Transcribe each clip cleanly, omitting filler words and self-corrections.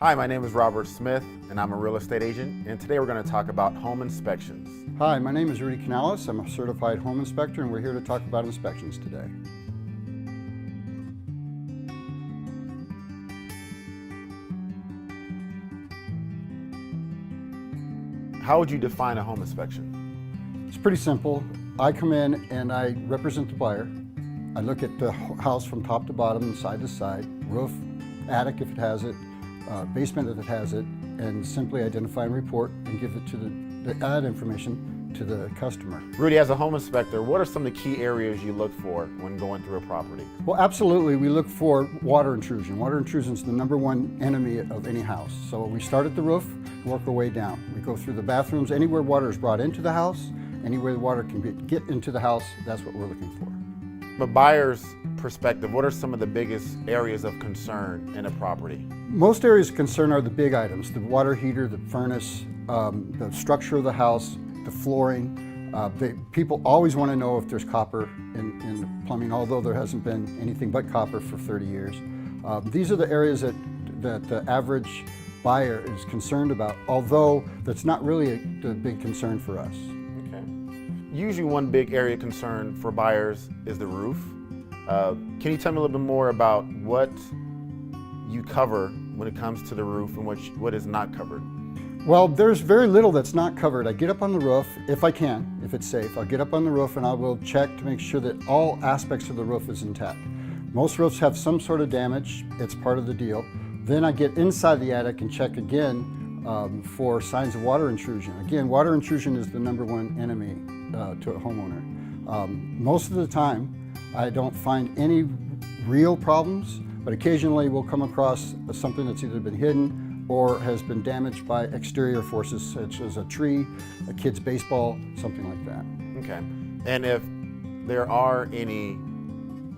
Hi, my name is Robert Smith, and I'm a real estate agent, and today we're going to talk about home inspections. Hi, my name is Rudy Canales. I'm a certified home inspector, and we're here to talk about inspections today. How would you define a home inspection? It's pretty simple. I come in and I represent the buyer. I look at the house from top to bottom and side to side, roof, attic if it has it, basement if it has it, and simply identify and report and give it to the add information to the customer. Rudy, as a home inspector, what are some of the key areas you look for when going through a property? Well, absolutely, we look for water intrusion. Water intrusion is the #1 enemy of any house. So we start at the roof, work our way down. We go through the bathrooms, anywhere water is brought into the house, anywhere the water can get into the house, that's what we're looking for. From a buyer's perspective, what are some of the biggest areas of concern in a property? Most areas of concern are the big items, the water heater, the furnace, the structure of the house, the flooring. People always want to know if there's copper in the plumbing, although there hasn't been anything but copper for 30 years. These are the areas that the average buyer is concerned about, although that's not really the big concern for us. Okay. Usually one big area of concern for buyers is the roof. Can you tell me a little bit more about what you cover when it comes to the roof and what is not covered? Well, there's very little that's not covered. I get up on the roof, if I can, if it's safe. I'll get up on the roof and I will check to make sure that all aspects of the roof is intact. Most roofs have some sort of damage. It's part of the deal. Then I get inside the attic and check again for signs of water intrusion. Again, water intrusion is the #1 enemy to a homeowner. Most of the time, I don't find any real problems, but occasionally we'll come across something that's either been hidden or has been damaged by exterior forces, such as a tree, a kid's baseball, something like that. Okay. And if there are any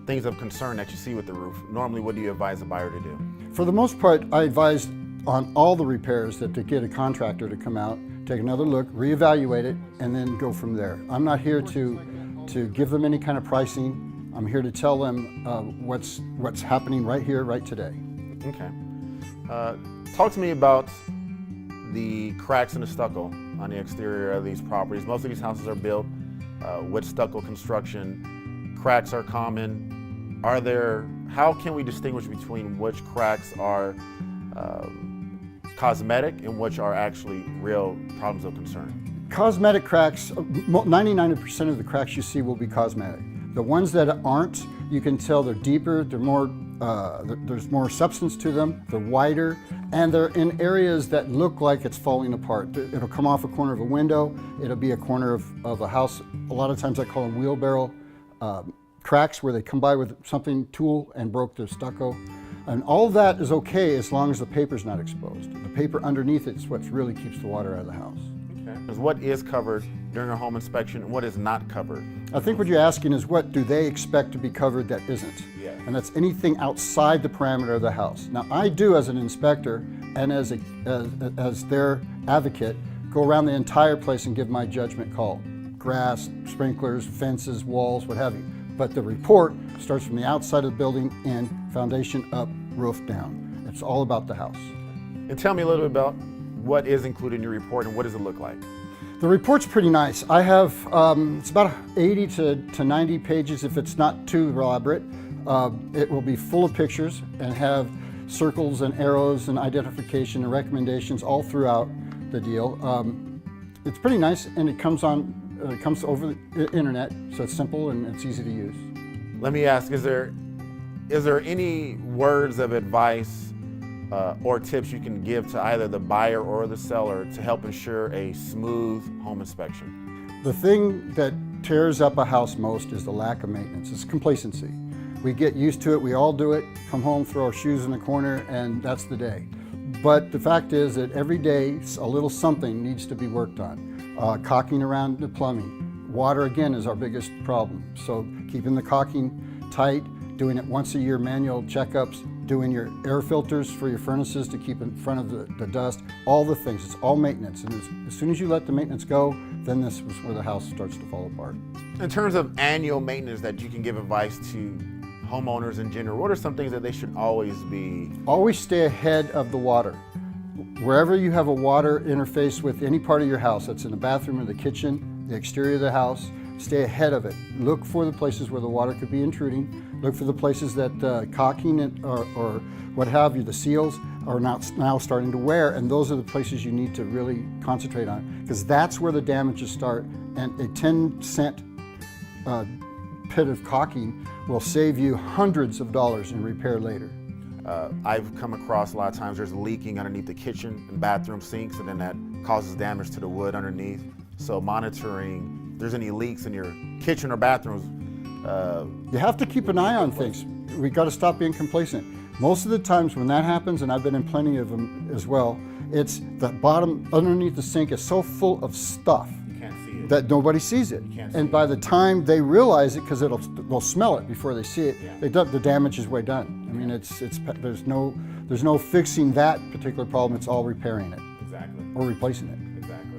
things of concern that you see with the roof, normally what do you advise a buyer to do? For the most part, I advise on all the repairs that to get a contractor to come out, take another look, reevaluate it, and then go from there. I'm not here to give them any kind of pricing. I'm here to tell them what's happening right here, right today. Okay. Talk to me about the cracks in the stucco on the exterior of these properties. Most of these houses are built with stucco construction. Cracks are common. How can we distinguish between which cracks are cosmetic and which are actually real problems of concern? Cosmetic cracks, 99% of the cracks you see will be cosmetic. The ones that aren't, you can tell they're deeper, they're more, there's more substance to them, they're wider, and they're in areas that look like it's falling apart. It'll come off a corner of a window, it'll be a corner of a house. A lot of times I call them wheelbarrow cracks, where they come by with something, tool, and broke the stucco. And all that is okay as long as the paper's not exposed. The paper underneath it is what really keeps the water out of the house. Okay. What is covered during a home inspection and what is not covered? I think what you're asking is, what do they expect to be covered that isn't? Yes. And that's anything outside the parameter of the house. Now, I do, as an inspector and as their advocate, go around the entire place and give my judgment call. Grass, sprinklers, fences, walls, what have you. But the report starts from the outside of the building in, foundation up, roof down. It's all about the house. And tell me a little bit about what is included in your report and what does it look like? The report's pretty nice. I have, it's about 80 to 90 pages if it's not too elaborate. It will be full of pictures and have circles and arrows and identification and recommendations all throughout the deal. It's pretty nice, and it comes over the internet, so it's simple and it's easy to use. Let me ask, is there any words of advice or tips you can give to either the buyer or the seller to help ensure a smooth home inspection? The thing that tears up a house most is the lack of maintenance. It's complacency. We get used to it, we all do it, come home, throw our shoes in the corner, and that's the day. But the fact is that every day a little something needs to be worked on. Caulking around the plumbing. Water, again, is our biggest problem. So keeping the caulking tight, doing it once a year, manual checkups, doing your air filters for your furnaces to keep in front of the dust, all the things. It's all maintenance. And as soon as you let the maintenance go, then this is where the house starts to fall apart. In terms of annual maintenance that you can give advice to homeowners in general, what are some things that they should always be? Always stay ahead of the water. wherever you have a water interface with any part of your house, that's in the bathroom or the kitchen, the exterior of the house, stay ahead of it. Look for the places where the water could be intruding. Look for the places that caulking or what have you, the seals are now starting to wear, and those are the places you need to really concentrate on, because that's where the damages start, and a 10-cent pit of caulking will save you hundreds of dollars in repair later. I've come across a lot of times there's leaking underneath the kitchen and bathroom sinks, and then that causes damage to the wood underneath. So monitoring if there's any leaks in your kitchen or bathrooms. You have to keep an eye on things. We got to stop being complacent. Most of the times when that happens, and I've been in plenty of them as well, it's the bottom underneath the sink is so full of stuff that nobody sees it. And by the time they realize it, because they'll smell it before they see it, the damage is way done. I mean, there's no fixing that particular problem. It's all repairing it. Exactly. Or replacing it. Exactly.